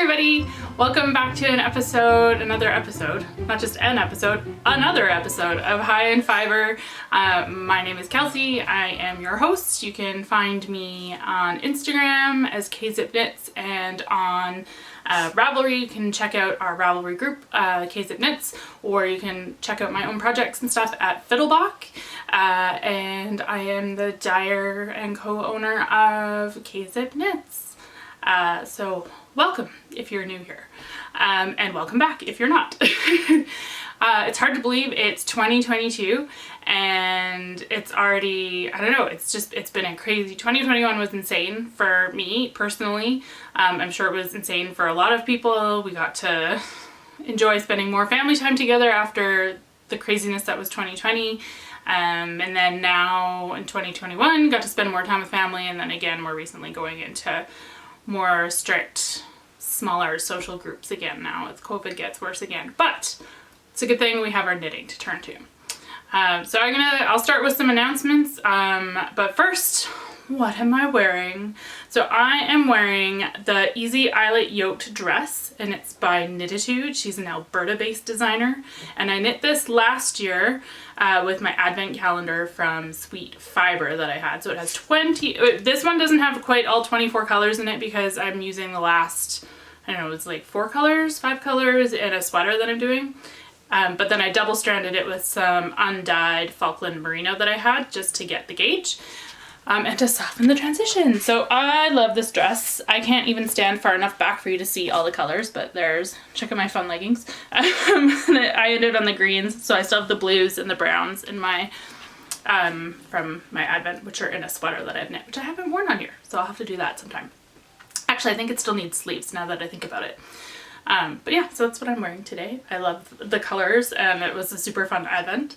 everybody! Welcome back to another episode, not just an episode, another episode of Hi and Fibre. My name is Kelsey. I am your host. You can find me on Instagram as KZip Knits and on Ravelry. You can check out our Ravelry group, KZip Knits, or you can check out my own projects and stuff at Fiddlebach. And I am the dyer and co-owner of KZip Knits. So welcome if you're new here, and welcome back if you're not. It's hard to believe it's 2022 and it's already, I don't know, it's been a crazy, 2021 was insane for me personally. I'm sure it was insane for a lot of people. We got to enjoy spending more family time together after the craziness that was 2020. And then now in 2021 got to spend more time with family, and then again we're recently going into more strict, smaller social groups again now as COVID gets worse again. But it's a good thing we have our knitting to turn to. So I'll start with some announcements. But first, what am I wearing? So I am wearing the Easy Eyelet Yoked dress, and it's by Knititude. She's an Alberta-based designer, and I knit this last year with my advent calendar from Sweet Fibre that I had. So it has 20, this one doesn't have quite all 24 colors in it because I'm using the last, I don't know, it's like 5 colors and a sweater that I'm doing. But then I double stranded it with some undyed Falkland merino that I had just to get the gauge. And to soften the transition. So I love this dress. I can't even stand far enough back for you to see all the colors, but check out my fun leggings. I ended on the greens, so I still have the blues and the browns in my, from my advent, which are in a sweater that I've knit, which I haven't worn on here, so I'll have to do that sometime. Actually, I think it still needs sleeves now that I think about it. But yeah, so that's what I'm wearing today. I love the colors, and it was a super fun advent.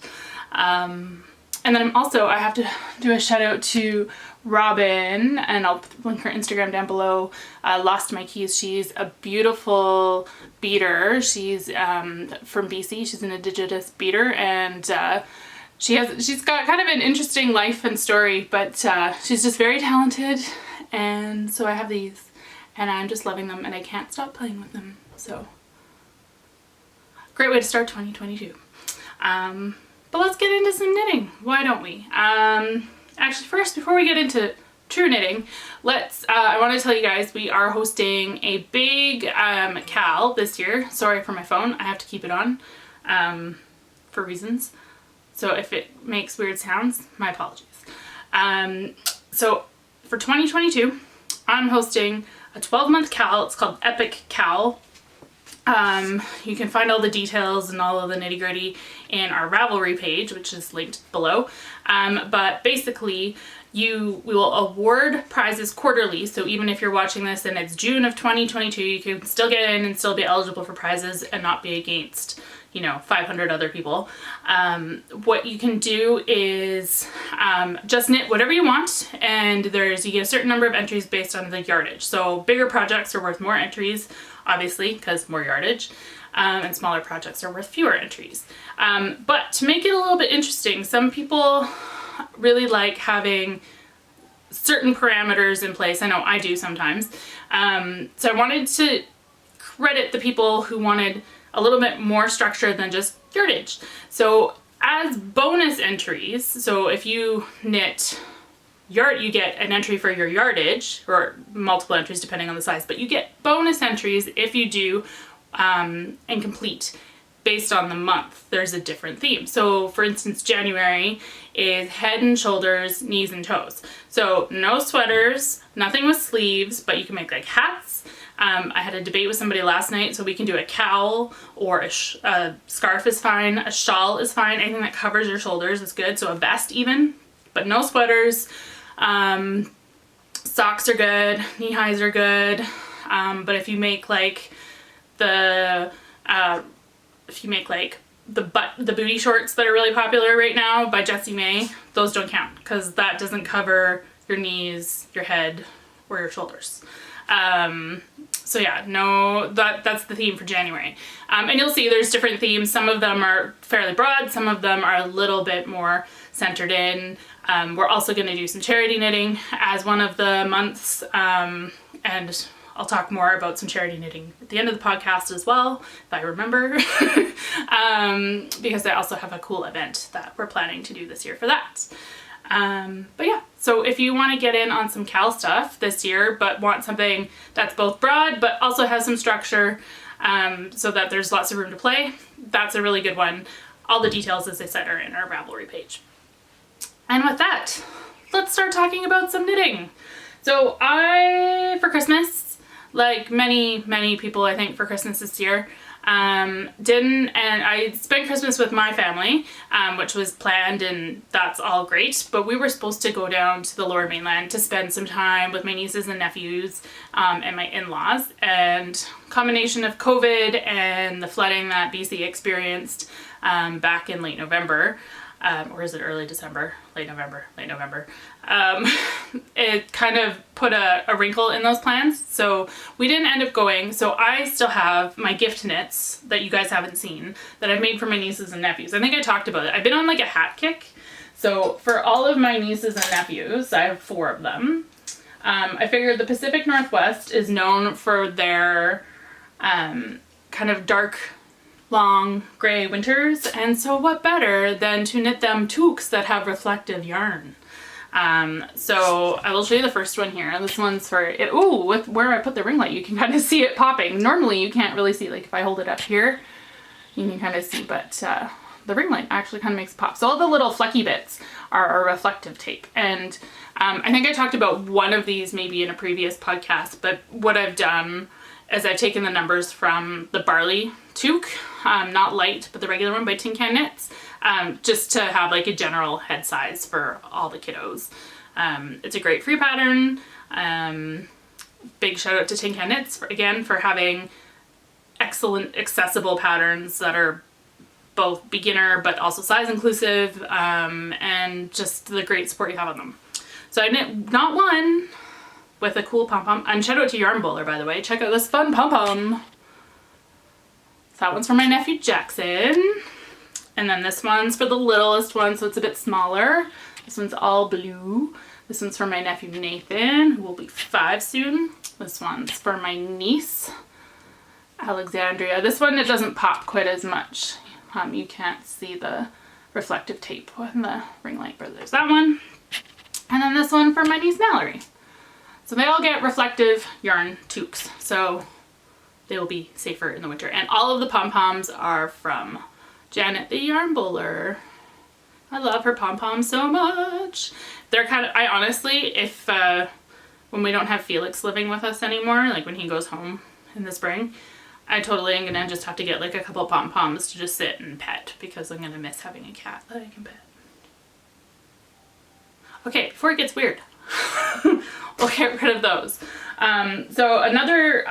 And then I have to do a shout out to Robin, and I'll link her Instagram down below, Lost My Keys. She's a beautiful beater. She's from BC. She's an Indigenous beater, and she's got kind of an interesting life and story, but she's just very talented. And so I have these, and I'm just loving them, and I can't stop playing with them. So great way to start 2022. But let's get into some knitting. Why don't we? Actually, first, before we get into true knitting, I want to tell you guys we are hosting a big KAL this year. Sorry for my phone. I have to keep it on for reasons. So if it makes weird sounds, my apologies. So for 2022, I'm hosting a 12-month KAL. It's called Epic KAL. You can find all the details and all of the nitty-gritty in our Ravelry page, which is linked below. But basically, we will award prizes quarterly. So even if you're watching this and it's June of 2022, you can still get in and still be eligible for prizes and not be against, 500 other people. What you can do is just knit whatever you want, and you get a certain number of entries based on the yardage. So bigger projects are worth more entries, obviously, because more yardage, and smaller projects are worth fewer entries. But to make it a little bit interesting, some people really like having certain parameters in place. I know I do sometimes. So I wanted to credit the people who wanted a little bit more structure than just yardage. So as bonus entries, so if you knit you get an entry for your yardage, or multiple entries depending on the size, but you get bonus entries if you do and complete based on the month. There's a different theme. So for instance, January is head and shoulders, knees and toes. So no sweaters, nothing with sleeves, but you can make like hats. I had a debate with somebody last night, so we can do a cowl, or a scarf is fine, a shawl is fine, anything that covers your shoulders is good, so a vest even, but no sweaters. Socks are good, knee highs are good, but if you make like the booty shorts that are really popular right now by Jessie May, those don't count because that doesn't cover your knees, your head, or your shoulders. So yeah, no, that's the theme for January. And you'll see there's different themes. Some of them are fairly broad, some of them are a little bit more centered in. We're also going to do some charity knitting as one of the months, and I'll talk more about some charity knitting at the end of the podcast as well, if I remember, because I also have a cool event that we're planning to do this year for that. But yeah, so if you want to get in on some KAL stuff this year, but want something that's both broad, but also has some structure, so that there's lots of room to play, that's a really good one. All the details, as I said, are in our Ravelry page. And with that, let's start talking about some knitting. So for Christmas, like many people I think for Christmas this year, and I spent Christmas with my family, which was planned, and that's all great, but we were supposed to go down to the Lower Mainland to spend some time with my nieces and nephews, and my in-laws, and combination of COVID and the flooding that BC experienced back in late November, or is it early December? Late November. It kind of put a wrinkle in those plans, so we didn't end up going. So I still have my gift knits that you guys haven't seen that I've made for my nieces and nephews. I think I talked about it. I've been on like a hat kick. So for all of my nieces and nephews, I have 4 of them. I figured the Pacific Northwest is known for their kind of dark, long gray winters, and so what better than to knit them toques that have reflective yarn. So I will show you the first one here. This one's for it. Ooh, with where I put the ring light, you can kind of see it popping. Normally you can't really see, like if I hold it up here, you can kind of see, but the ring light actually kind of makes it pop. So all the little flecky bits are a reflective tape. And I think I talked about one of these maybe in a previous podcast, but what I've done is I've taken the numbers from the Barley toque, not light, but the regular one by Tin Can Knits, just to have like a general head size for all the kiddos. It's a great free pattern. Big shout out to Tin Can Knits for having excellent accessible patterns that are both beginner but also size inclusive, and just the great support you have on them. So I knit not one with a cool pom-pom. And shout out to Yarn Bowler, by the way. Check out this fun pom-pom. So that one's for my nephew Jackson. And then this one's for the littlest one, so it's a bit smaller. This one's all blue. This one's for my nephew Nathan, who will be 5 soon. This one's for my niece, Alexandria. This one, it doesn't pop quite as much. You can't see the reflective tape in the ring light, but there's that one. And then this one for my niece Mallory. So they all get reflective yarn toques, so they will be safer in the winter. And all of the pom-poms are from Janet the Yarn Bowler. I love her pom-poms so much. They're kind of, I honestly, if when we don't have Felix living with us anymore, like when he goes home in the spring, I totally am gonna just have to get like a couple pom-poms to just sit and pet, because I'm gonna miss having a cat that I can pet. Okay, before it gets weird, we'll get rid of those. So another,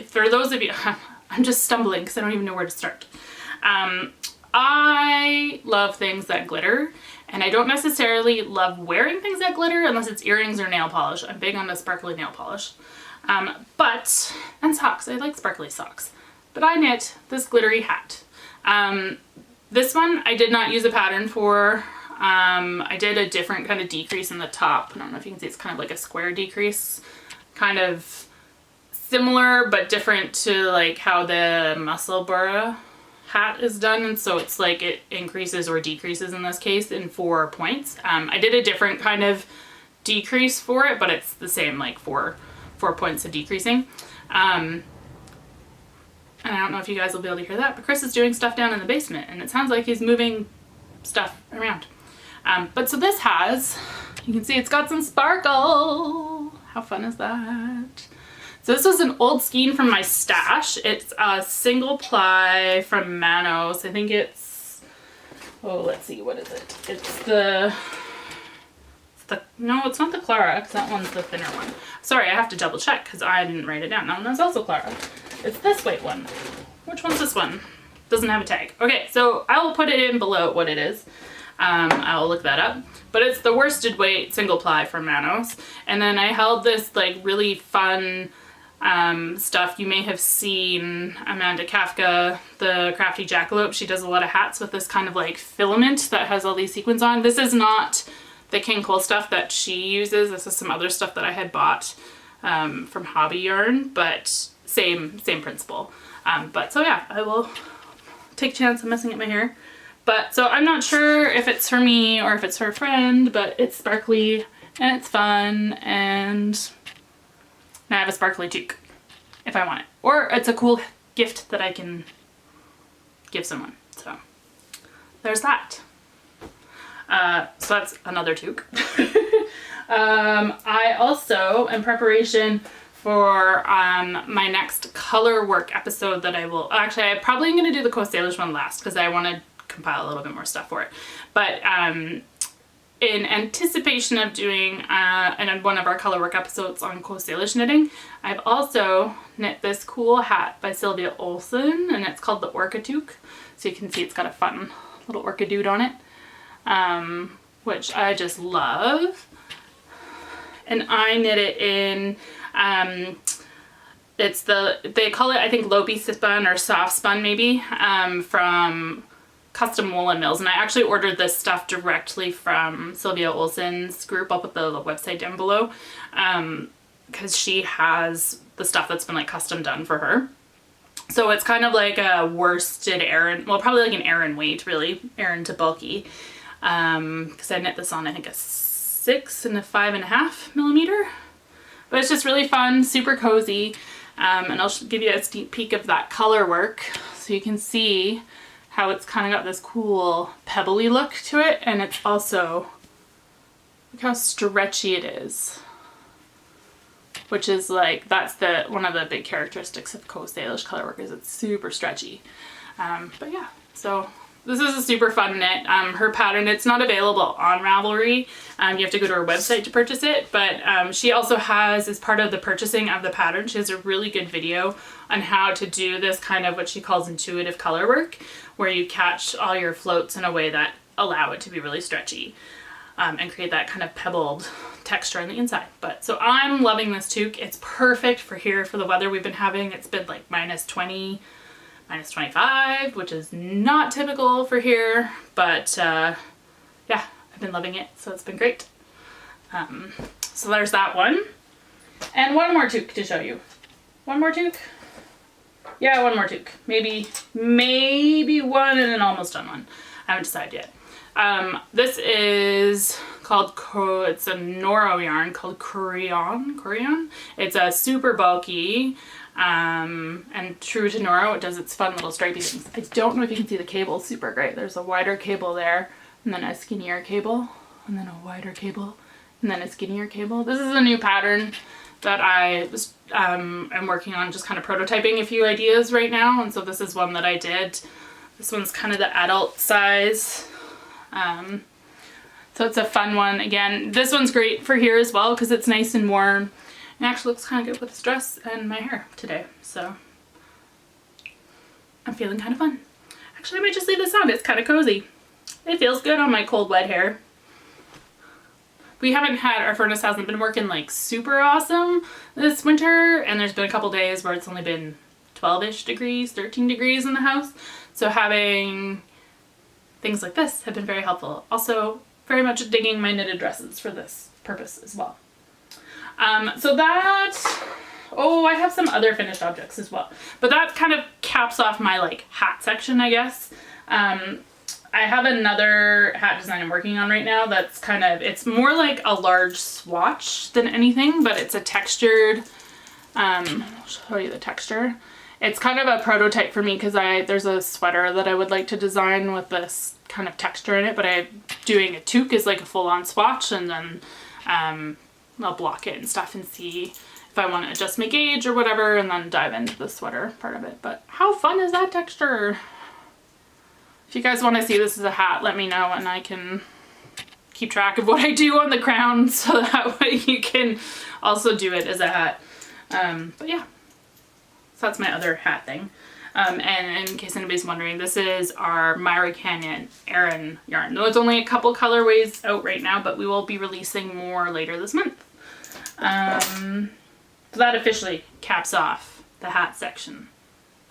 for those of you, I'm just stumbling because I don't even know where to start. I love things that glitter, and I don't necessarily love wearing things that glitter unless it's earrings or nail polish. I'm big on the sparkly nail polish. And socks, I like sparkly socks. But I knit this glittery hat. This one I did not use a pattern for. I did a different kind of decrease in the top. I don't know if you can see, it's kind of like a square decrease. Kind of similar but different to like how the Musselburgh hat is done, and so it's like it increases or decreases in this case in 4 points. I did a different kind of decrease for it, but it's the same, like four points of decreasing. And I don't know if you guys will be able to hear that, but Chris is doing stuff down in the basement, and it sounds like he's moving stuff around. But so this has, you can see it's got some sparkle. How fun is that? So this was an old skein from my stash. It's a single ply from Manos. I think it's, oh, let's see, what is it? It's no, it's not the Clara, because that one's the thinner one. Sorry, I have to double check because I didn't write it down. That one's also Clara. It's this weight one. Which one's this one? Doesn't have a tag. Okay, so I will put it in below what it is. I'll look that up. But it's the worsted weight single ply from Manos. And then I held this like really fun stuff. You may have seen Amanda Kafka, the Crafty Jackalope. She does a lot of hats with this kind of like filament that has all these sequins on. This is not the King Cole stuff that she uses. This is some other stuff that I had bought from Hobby Yarn, but same principle. But so yeah, I will take a chance on messing up my hair. But so I'm not sure if it's for me or if it's for a friend, but it's sparkly and it's fun, and I have a sparkly toque if I want it. Or it's a cool gift that I can give someone. So there's that. So that's another toque. I also, in preparation for my next color work episode that I will, actually I'm probably going to do the Coast Salish one last because I want to compile a little bit more stuff for it. But in anticipation of doing one of our color work episodes on Coast Salish knitting, I've also knit this cool hat by Sylvia Olsen, and it's called the Orca Toque. So you can see it's got a fun little orca dude on it, which I just love. And I knit it in, they call it, I think, Lopi spun or soft spun maybe, from Custom Woolen Mills. And I actually ordered this stuff directly from Sylvia Olsen's group. I'll put the website down below, because she has the stuff that's been like custom done for her. So it's kind of like a worsted Aran, well, probably like an Aran weight, really, Aran to bulky, because I knit this on, I think, a 6 and a 5.5 millimeter. But it's just really fun, super cozy, and I'll give you a sneak peek of that color work so you can see how it's kind of got this cool pebbly look to it, and it's also, look how stretchy it is, which is like, that's one of the big characteristics of Coast Salish color work, is it's super stretchy. But yeah, so this is a super fun knit. Her pattern, it's not available on Ravelry. You have to go to her website to purchase it, but she also has, as part of the purchasing of the pattern, she has a really good video on how to do this kind of what she calls intuitive color work, where you catch all your floats in a way that allow it to be really stretchy, and create that kind of pebbled texture on the inside. But so I'm loving this toque. It's perfect for here, for the weather we've been having. It's been like -20, -25, which is not typical for here, but yeah, I've been loving it, so it's been great. So there's that one. And one more toque to show you. One more toque? Yeah, one more toque. Maybe one and an almost done one. I haven't decided yet. This is called, it's a Noro yarn called Corian. It's a super bulky, and true to Noro, it does its fun little stripey things. I don't know if you can see the cable super great. There's a wider cable there, and then a skinnier cable, and then a wider cable, and then a skinnier cable. This is a new pattern that I was am working on, just kind of prototyping a few ideas right now, and so this is one that I did. This one's kind of the adult size. So it's a fun one. Again, this one's great for here as well because it's nice and warm. It actually looks kind of good with this dress and my hair today, so I'm feeling kind of fun. Actually, I might just leave this on. It's kind of cozy. It feels good on my cold, wet hair. We haven't had, our furnace hasn't been working like super awesome this winter, and there's been a couple days where it's only been 12-ish degrees, 13 degrees in the house. So having things like this have been very helpful. Also, very much digging my knitted dresses for this purpose as well. So that, oh, I have some other finished objects as well, but that kind of caps off my like hat section, I guess. I have another hat design I'm working on right now that's kind of, it's more like a large swatch than anything, but it's a textured, I'll show you the texture. It's kind of a prototype for me because there's a sweater that I would like to design with this kind of texture in it, but I'm doing a toque as like a full-on swatch, and then I'll block it and stuff and see if I want to adjust my gauge or whatever, and then dive into the sweater part of it. But how fun is that texture? If you guys want to see this as a hat, let me know and I can keep track of what I do on the crown so that way you can also do it as a hat. But yeah, so that's my other hat thing. And in case anybody's wondering, this is our Myra Canyon Aran yarn. Though it's only a couple colorways out right now, but we will be releasing more later this month. So that officially caps off the hat section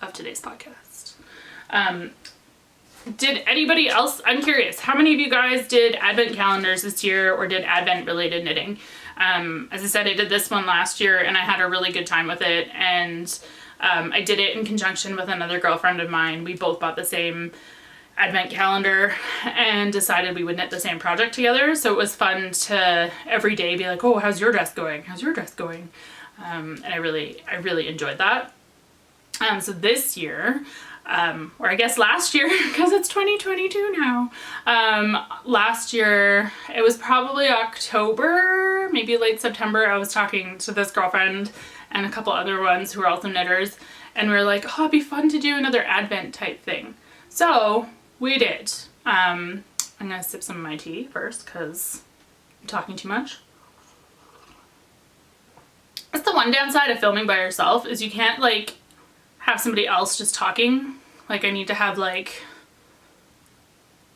of today's podcast. Did anybody else, I'm curious, how many of you guys did advent calendars this year or did advent related knitting? As I said, I did this one last year and I had a really good time with it, and I did it in conjunction with another girlfriend of mine. We both bought the same advent calendar and decided we would knit the same project together. So it was fun to every day be like, oh, how's your dress going? How's your dress going? And I really enjoyed that. So this year, or I guess last year, because it's 2022 now, last year, it was probably October, maybe late September, I was talking to this girlfriend and a couple other ones who are also knitters, and we were like, oh, it'd be fun to do another advent type thing. So we did. I'm gonna sip some of my tea first because I'm talking too much. That's the one downside of filming by yourself, is you can't like have somebody else just talking. Like I need to have like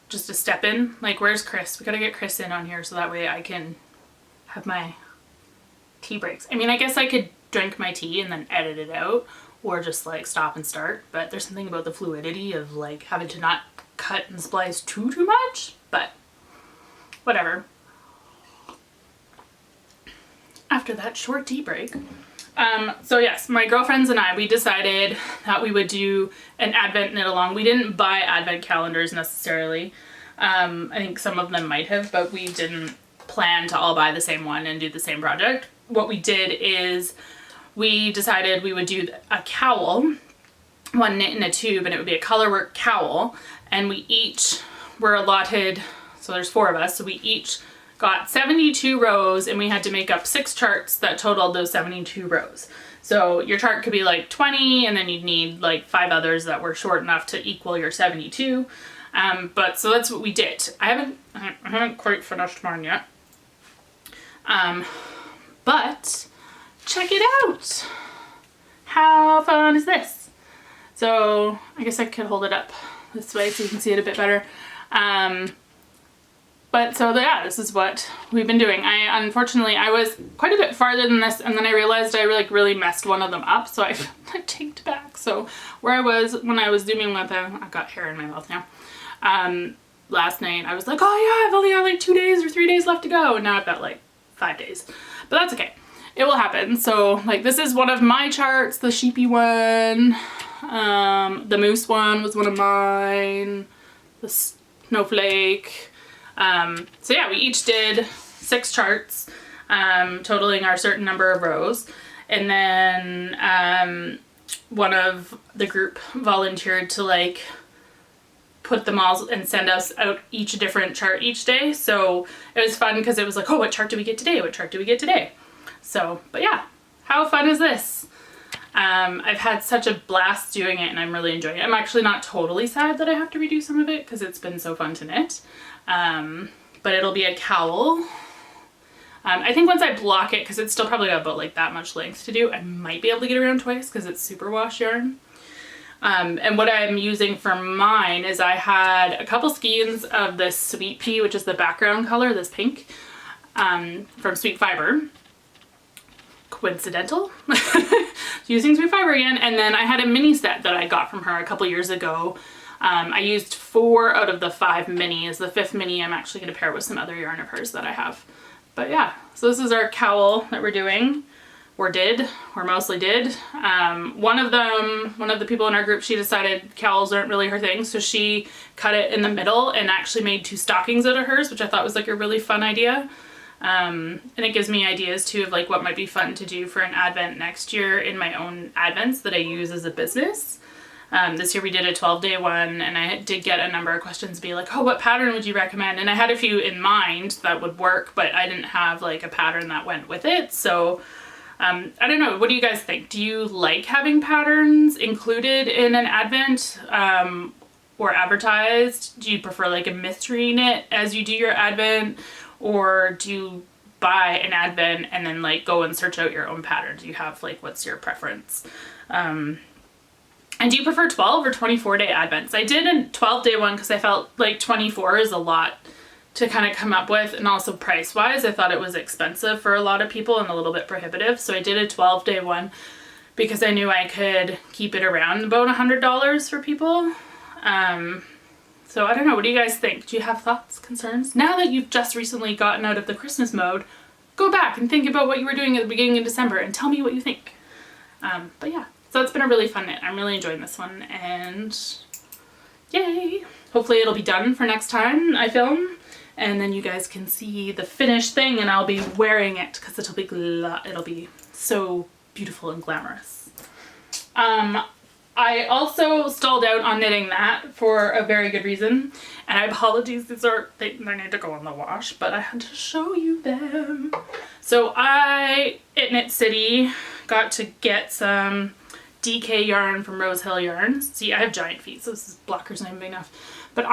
just a step in. Like, where's Chris? We gotta get Chris in on here so that way I can have my tea breaks. I mean, I guess I could drink my tea and then edit it out, or just like stop and start, but there's something about the fluidity of like having to not cut and splice too much, but whatever. After that short tea break. So yes, my girlfriends and I, we decided that we would do an advent knit along. We didn't buy advent calendars necessarily. I think some of them might have, but we didn't plan to all buy the same one and do the same project. What we did is we decided we would do a cowl, one knit in a tube, and it would be a colorwork cowl, and we each were allotted, so there's 4 of us, so we each got 72 rows, and we had to make up 6 charts that totaled those 72 rows. So your chart could be like 20, and then you'd need like 5 others that were short enough to equal your 72. But so that's what we did. I haven't quite finished mine yet. But check it out. How fun is this? So I guess I could hold it up this way so you can see it a bit better. But so yeah, this is what we've been doing. Unfortunately, I was quite a bit farther than this, and then I realized I really messed one of them up, so I taped back. So where I was when I was zooming with them, I've got hair in my mouth now. Last night I was like, oh yeah, I've only got like 2 days or 3 days left to go, and now I've got like 5 days. But that's okay. It will happen. So like this is one of my charts, the sheepy one. The moose one was one of mine. The snowflake. So yeah, we each did 6 charts, totaling our certain number of rows. And then one of the group volunteered to like put them all and send us out each a different chart each day. So it was fun because it was like, oh, what chart do we get today? What chart do we get today? So, but yeah, how fun is this? I've had such a blast doing it, and I'm really enjoying it. I'm actually not totally sad that I have to redo some of it because it's been so fun to knit. But it'll be a cowl. I think once I block it, because it's still probably got about like that much length to do, I might be able to get around twice because it's superwash yarn. And what I'm using for mine is I had a couple skeins of this Sweet Pea, which is the background color, this pink, from Sweet Fibre. Coincidental. Using Sweet Fibre again. And then I had a mini set that I got from her a couple years ago. I used 4 out of the 5 minis. The 5th mini I'm actually going to pair with some other yarn of hers that I have. But yeah, so this is our cowl that we're doing. Or mostly did. One of the people in our group, she decided cowls aren't really her thing, so she cut it in the middle and actually made 2 stockings out of hers, which I thought was like a really fun idea. And it gives me ideas too of like what might be fun to do for an advent next year in my own advents that I use as a business. This year we did a 12-day one, and I did get a number of questions be like, oh, what pattern would you recommend? And I had a few in mind that would work, but I didn't have like a pattern that went with it. So I don't know, what do you guys think? Do you like having patterns included in an advent or advertised? Do you prefer like a mystery knit as you do your advent? Or do you buy an advent and then like go and search out your own patterns? Do you have like, what's your preference? And do you prefer 12 or 24-day advents? I did a 12-day one because I felt like 24 is a lot to kind of come up with, and also price-wise I thought it was expensive for a lot of people and a little bit prohibitive. So I did a 12-day one because I knew I could keep it around about $100 for people. So I don't know, what do you guys think? Do you have thoughts, concerns? Now that you've just recently gotten out of the Christmas mode, go back and think about what you were doing at the beginning of December and tell me what you think. But yeah, so it's been a really fun knit. I'm really enjoying this one, and yay! Hopefully it'll be done for next time I film, and then you guys can see the finished thing, and I'll be wearing it because it'll be so beautiful and glamorous. I also stalled out on knitting that for a very good reason, and I apologize, they need to go in the wash, but I had to show you them. So I, at Knit City, got to get some DK yarn from Rose Hill Yarns. See, I have giant feet, so this blocker's not even big enough. But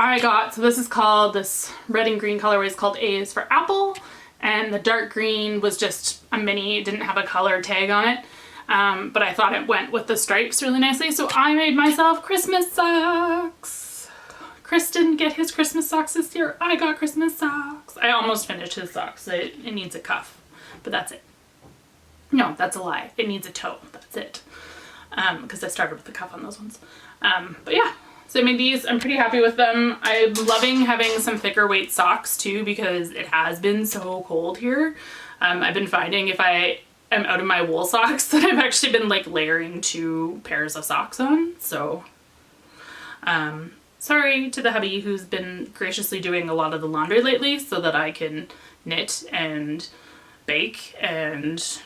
so this is called, this red and green colorway is called A is for Apple, and the dark green was just a mini, it didn't have a color tag on it. But I thought it went with the stripes really nicely, so I made myself Christmas socks. Chris didn't get his Christmas socks this year. I got Christmas socks. I almost finished his socks. It needs a cuff, but that's it. No, that's a lie. It needs a toe. That's it. Because I started with the cuff on those ones. But yeah, so I made these. I'm pretty happy with them. I'm loving having some thicker weight socks too, because it has been so cold here. I've been finding if I am out of my wool socks that I've actually been like layering 2 pairs of socks on. So sorry to the hubby who's been graciously doing a lot of the laundry lately so that I can knit and bake and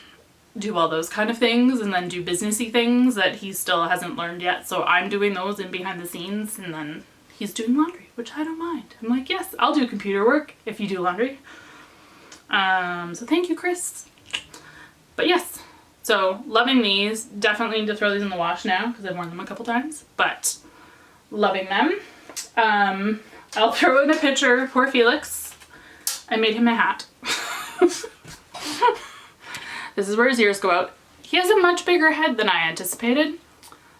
do all those kind of things, and then do businessy things that he still hasn't learned yet. So I'm doing those in behind the scenes, and then he's doing laundry, which I don't mind. I'm like, yes, I'll do computer work if you do laundry. So thank you, Chris. But yes, so loving these. Definitely need to throw these in the wash now because I've worn them a couple times, but loving them. I'll throw in a picture for Felix. I made him a hat. This is where his ears go out. He has a much bigger head than I anticipated,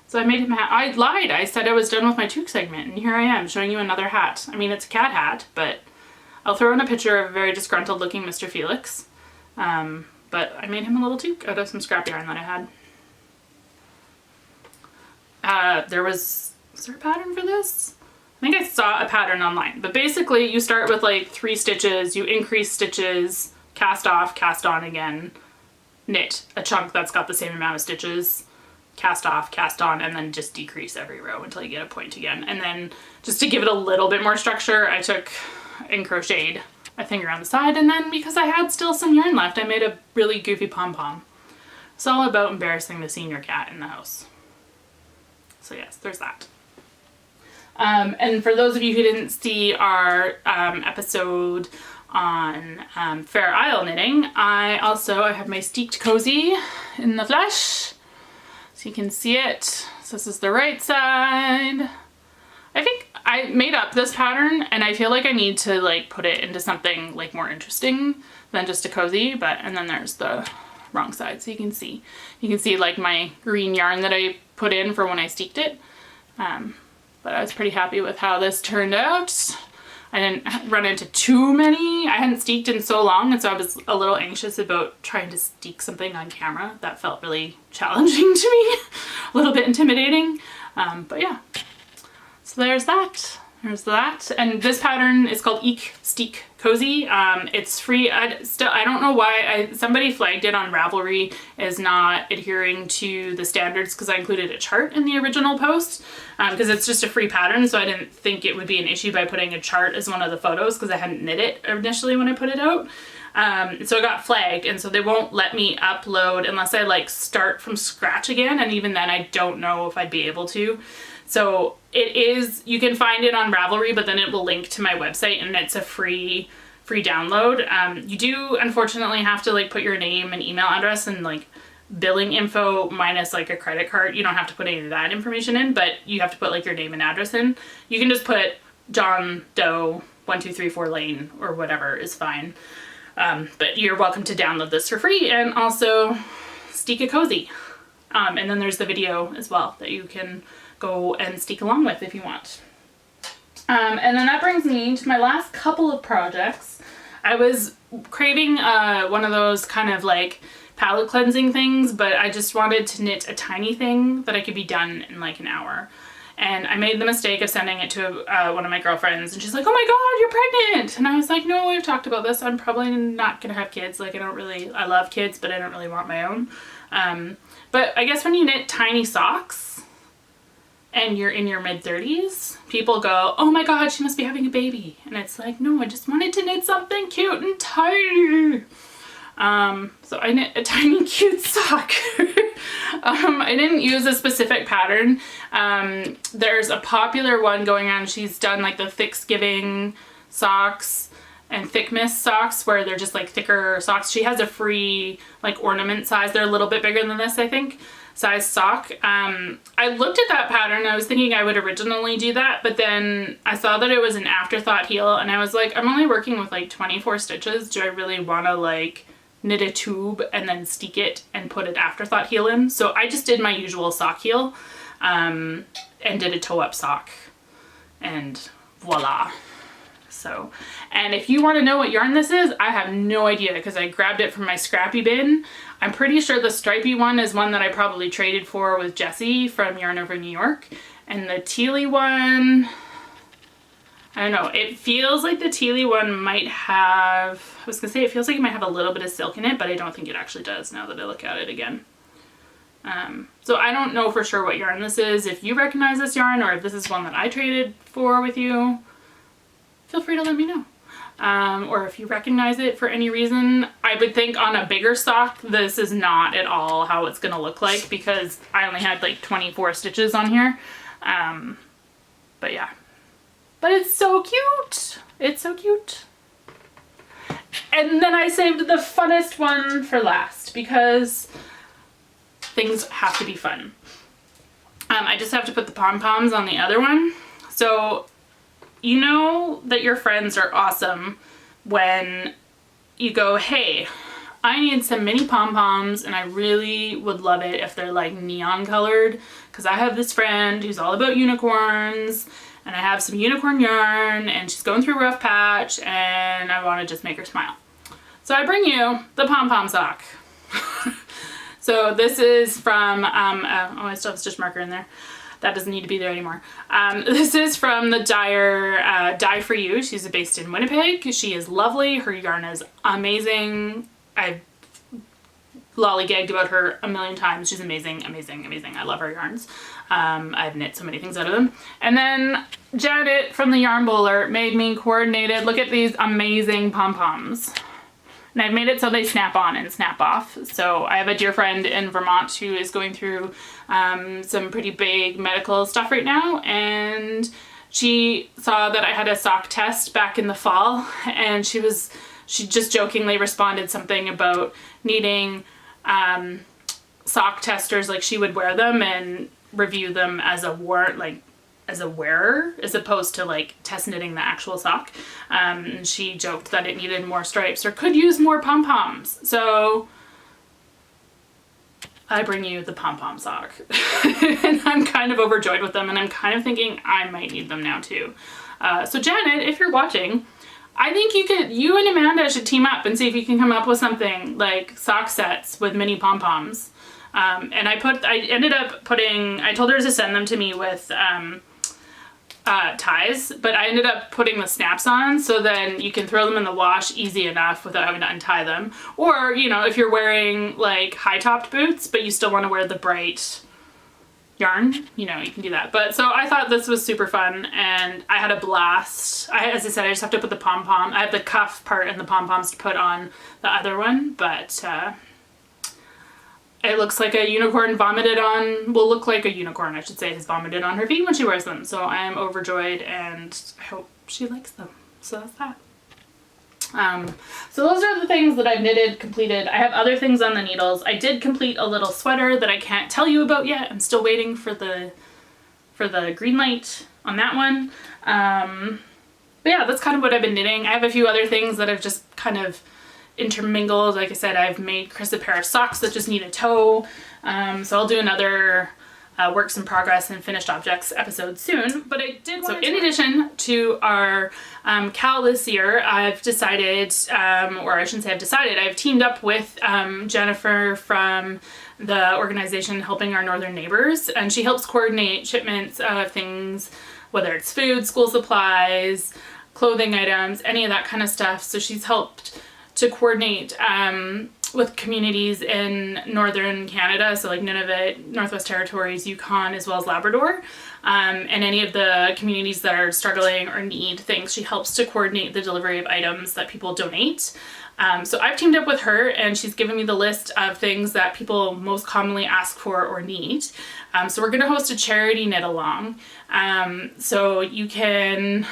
so I made him a hat. I lied. I said I was done with my toque segment, and here I am showing you another hat. I mean, it's a cat hat, but I'll throw in a picture of a very disgruntled looking Mr. Felix. But I made him a little toque out of some scrap yarn that I had. Was there a pattern for this? I think I saw a pattern online, but basically you start with like 3 stitches, you increase stitches, cast off, cast on again, knit a chunk that's got the same amount of stitches, cast off, cast on, and then just decrease every row until you get a point again. And then just to give it a little bit more structure, I took and crocheted a thing around the side, and then because I had still some yarn left, I made a really goofy pom-pom. It's all about embarrassing the senior cat in the house. So yes, there's that. And for those of you who didn't see our episode on Fair Isle knitting, I have my Steek Cozy in the flesh, so you can see it. So this is the right side. I think I made up this pattern, and I feel like I need to like put it into something like more interesting than just a cozy, and then there's the wrong side, so you can see like my green yarn that I put in for when I steeked it. But I was pretty happy with how this turned out. I didn't run into too many. I hadn't steeked in so long, and so I was a little anxious about trying to steek something on camera. That felt really challenging to me, a little bit intimidating. But yeah, so there's that. And this pattern is called Eek Steek Cozy. It's free. I don't know why somebody flagged it on Ravelry as not adhering to the standards because I included a chart in the original post, because it's just a free pattern, so I didn't think it would be an issue by putting a chart as one of the photos because I hadn't knit it initially when I put it out. So it got flagged, and so they won't let me upload unless I like start from scratch again, and even then I don't know if I'd be able to. So you can find it on Ravelry, but then it will link to my website, and it's a free download. You do unfortunately have to like put your name and email address and like billing info minus like a credit card. You don't have to put any of that information in, but you have to put like your name and address in. You can just put John Doe 1234 Lane or whatever is fine. But you're welcome to download this for free and also steek a cozy. And then there's the video as well that you can go and steek along with if you want. And then that brings me to my last couple of projects. I was craving one of those kind of like palette cleansing things, but I just wanted to knit a tiny thing that I could be done in like an hour. And I made the mistake of sending it to one of my girlfriends, and she's like, oh my god, you're pregnant! And I was like, no, we've talked about this. I'm probably not gonna have kids. Like, I love kids, but I don't really want my own. But I guess when you knit tiny socks and you're in your mid-30s, people go, oh my god, she must be having a baby. And it's like, no, I just wanted to knit something cute and tiny. So I knit a tiny cute sock. I didn't use a specific pattern. There's a popular one going on. She's done like the Thicksgiving socks and Thickmas socks, where they're just like thicker socks. She has a free like ornament size. They're a little bit bigger than this, I think, size sock. I looked at that pattern. I was thinking I would originally do that, but then I saw that it was an afterthought heel, and I was like, I'm only working with like 24 stitches. Do I really want to like knit a tube and then steek it and put an afterthought heel in? So I just did my usual sock heel, and did a toe up sock, and voila. So, and if you want to know what yarn this is, I have no idea, because I grabbed it from my scrappy bin. I'm pretty sure the stripy one is one that I probably traded for with Jessie from Yarn Over New York, and the tealy one, I don't know, it feels like the tealy one might have, I was gonna say it feels like it might have a little bit of silk in it, but I don't think it actually does now that I look at it again. So I don't know for sure what yarn this is. If you recognize this yarn, or if this is one that I traded for with you, feel free to let me know. Or if you recognize it for any reason. I would think on a bigger sock, this is not at all how it's gonna look like, because I only had like 24 stitches on here. But yeah. But it's so cute. It's so cute. And then I saved the funnest one for last, because things have to be fun. I just have to put the pom-poms on the other one. So you know that your friends are awesome when you go, hey, I need some mini pom-poms, and I really would love it if they're like neon colored, because I have this friend who's all about unicorns, and I have some unicorn yarn, and she's going through a rough patch, and I want to just make her smile. So I bring you the Pom Pom Sock. So this is from, oh, I still have a stitch marker in there. That doesn't need to be there anymore. This is from the dyer Dye For You. She's based in Winnipeg. She is lovely. Her yarn is amazing. I've lollygagged about her a million times. She's amazing, amazing, amazing. I love her yarns. I've knit so many things out of them. And then Janet from the Yarn Bowler made me coordinated. Look at these amazing pom-poms. And I've made it so they snap on and snap off. So I have a dear friend in Vermont who is going through some pretty big medical stuff right now, and she saw that I had a sock test back in the fall, and she just jokingly responded something about needing sock testers, like she would wear them and review them as a wearer, as opposed to like test knitting the actual sock. And she joked that it needed more stripes or could use more pom-poms. So I bring you the Pom Pom Sock. And I'm kind of overjoyed with them, and I'm kind of thinking I might need them now too. So Janet, if you're watching, I think you and Amanda should team up and see if you can come up with something like sock sets with mini pom-poms. And I ended up putting, I told her to send them to me with ties, but I ended up putting the snaps on, so then you can throw them in the wash easy enough without having to untie them. Or, you know, if you're wearing like high-topped boots, but you still want to wear the bright yarn, you know, you can do that. But so I thought this was super fun, and I had a blast. As I said, I just have to put the pom-pom, I have the cuff part and the pom-poms to put on the other one, but it looks like a unicorn vomited on, will look like a unicorn, I should say, has vomited on her feet when she wears them. So I am overjoyed, and I hope she likes them. So that's that. So those are the things that I've knitted, completed. I have other things on the needles. I did complete a little sweater that I can't tell you about yet. I'm still waiting for the green light on that one. But yeah, that's kind of what I've been knitting. I have a few other things that I've just kind of intermingled. Like I said, I've made Chris a pair of socks that just need a toe. So I'll do another works in progress and finished objects episode soon. But I did want to... So in addition to our KAL this year, I've decided, or I shouldn't say I've decided, I've teamed up with Jennifer from the organization Helping Our Northern Neighbors, and she helps coordinate shipments of things, whether it's food, school supplies, clothing items, any of that kind of stuff. So she's helped to coordinate with communities in northern Canada, so like Nunavut, Northwest Territories, Yukon, as well as Labrador, and any of the communities that are struggling or need things. She helps to coordinate the delivery of items that people donate. So I've teamed up with her, and she's given me the list of things that people most commonly ask for or need. So we're going to host a charity knit along. So you can,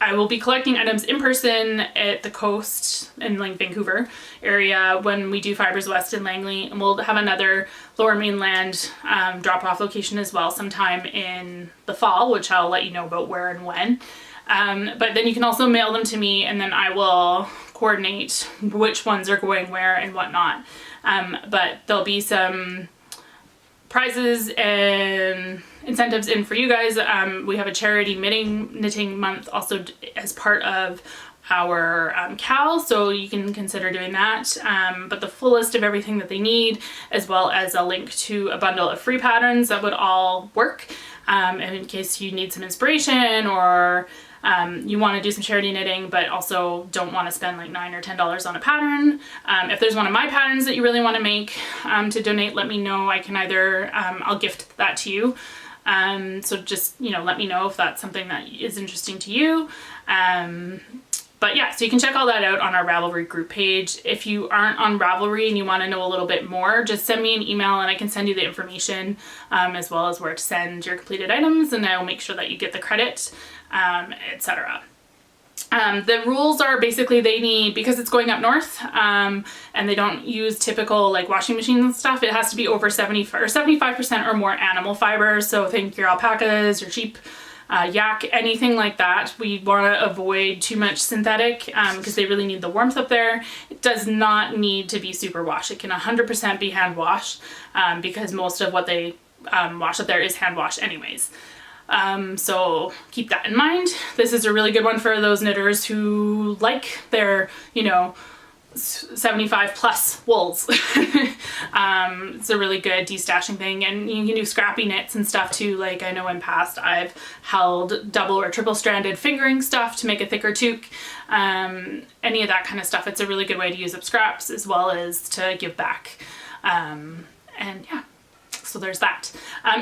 I will be collecting items in person at the coast in like Vancouver area when we do Fibres West in Langley, and we'll have another Lower Mainland drop-off location as well sometime in the fall, which I'll let you know about where and when. But then you can also mail them to me, and then I will coordinate which ones are going where and whatnot. But there'll be some prizes and incentives in for you guys. We have a charity knitting month also as part of our KAL, so you can consider doing that. But the full list of everything that they need, as well as a link to a bundle of free patterns, that would all work. In case you need some inspiration, or you want to do some charity knitting but also don't want to spend like $9 or $10 on a pattern. If there's one of my patterns that you really want to make to donate, let me know. I can either, I'll gift that to you. So just, let me know if that's something that is interesting to you. But yeah, so you can check all that out on our Ravelry group page. If you aren't on Ravelry and you want to know a little bit more, just send me an email and I can send you the information, as well as where to send your completed items, and I'll make sure that you get the credit, etc. The rules are basically they need, because it's going up north, and they don't use typical like washing machines and stuff, it has to be over 75% or more animal fiber. So think your alpacas, your sheep, yak, anything like that. We want to avoid too much synthetic because they really need the warmth up there. It does not need to be super wash. It can 100% be hand wash, because most of what they wash up there is hand wash anyways. So keep that in mind. This is a really good one for those knitters who like their, 75 plus wools. It's a really good destashing thing, and you can do scrappy knits and stuff too. Like I know in past I've held double or triple stranded fingering stuff to make a thicker toque. Any of that kind of stuff. It's a really good way to use up scraps as well as to give back. And yeah. So there's that.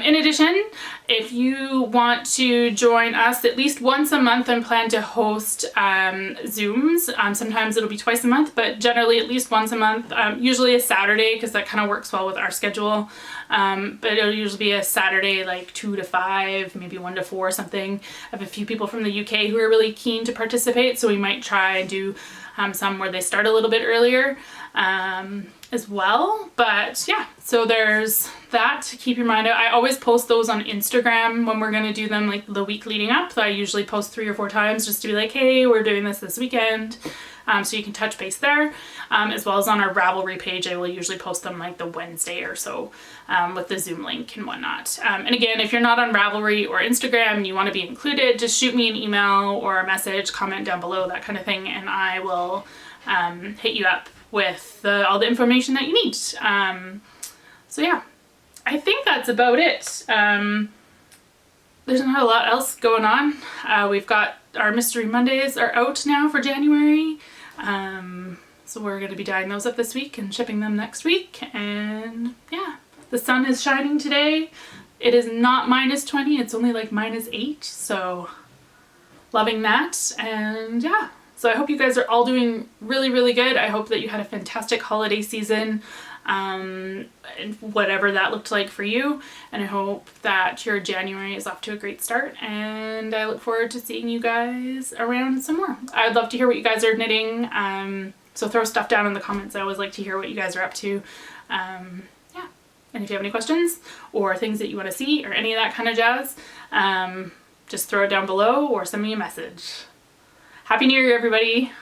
In addition, if you want to join us at least once a month and plan to host Zooms, sometimes it'll be twice a month, but generally at least once a month, usually a Saturday, because that kind of works well with our schedule. But it'll usually be a Saturday like 2 to 5, maybe 1 to 4 or something. I have a few people from the UK who are really keen to participate, so we might try and do some where they start a little bit earlier as well. But yeah, so there's that to keep your mind out. I always post those on Instagram when we're going to do them like the week leading up. I usually post 3 or 4 times just to be like, hey, we're doing this weekend. So you can touch base there, as well as on our Ravelry page. I will usually post them like the Wednesday or so with the Zoom link and whatnot. And again, if you're not on Ravelry or Instagram and you want to be included, just shoot me an email or a message, comment down below, that kind of thing, and I will hit you up with all the information that you need. So yeah, I think that's about it. There's not a lot else going on. We've got our Mystery Mondays are out now for January. So we're going to be dyeing those up this week and shipping them next week. And yeah, the sun is shining today. It is not -20, it's only like -8. So loving that. And yeah, so I hope you guys are all doing really, really good. I hope that you had a fantastic holiday season, and whatever that looked like for you. And I hope that your January is off to a great start, and I look forward to seeing you guys around some more. I'd love to hear what you guys are knitting, so throw stuff down in the comments. I always like to hear what you guys are up to. Yeah, and if you have any questions or things that you want to see or any of that kind of jazz, just throw it down below or send me a message. Happy New Year, everybody!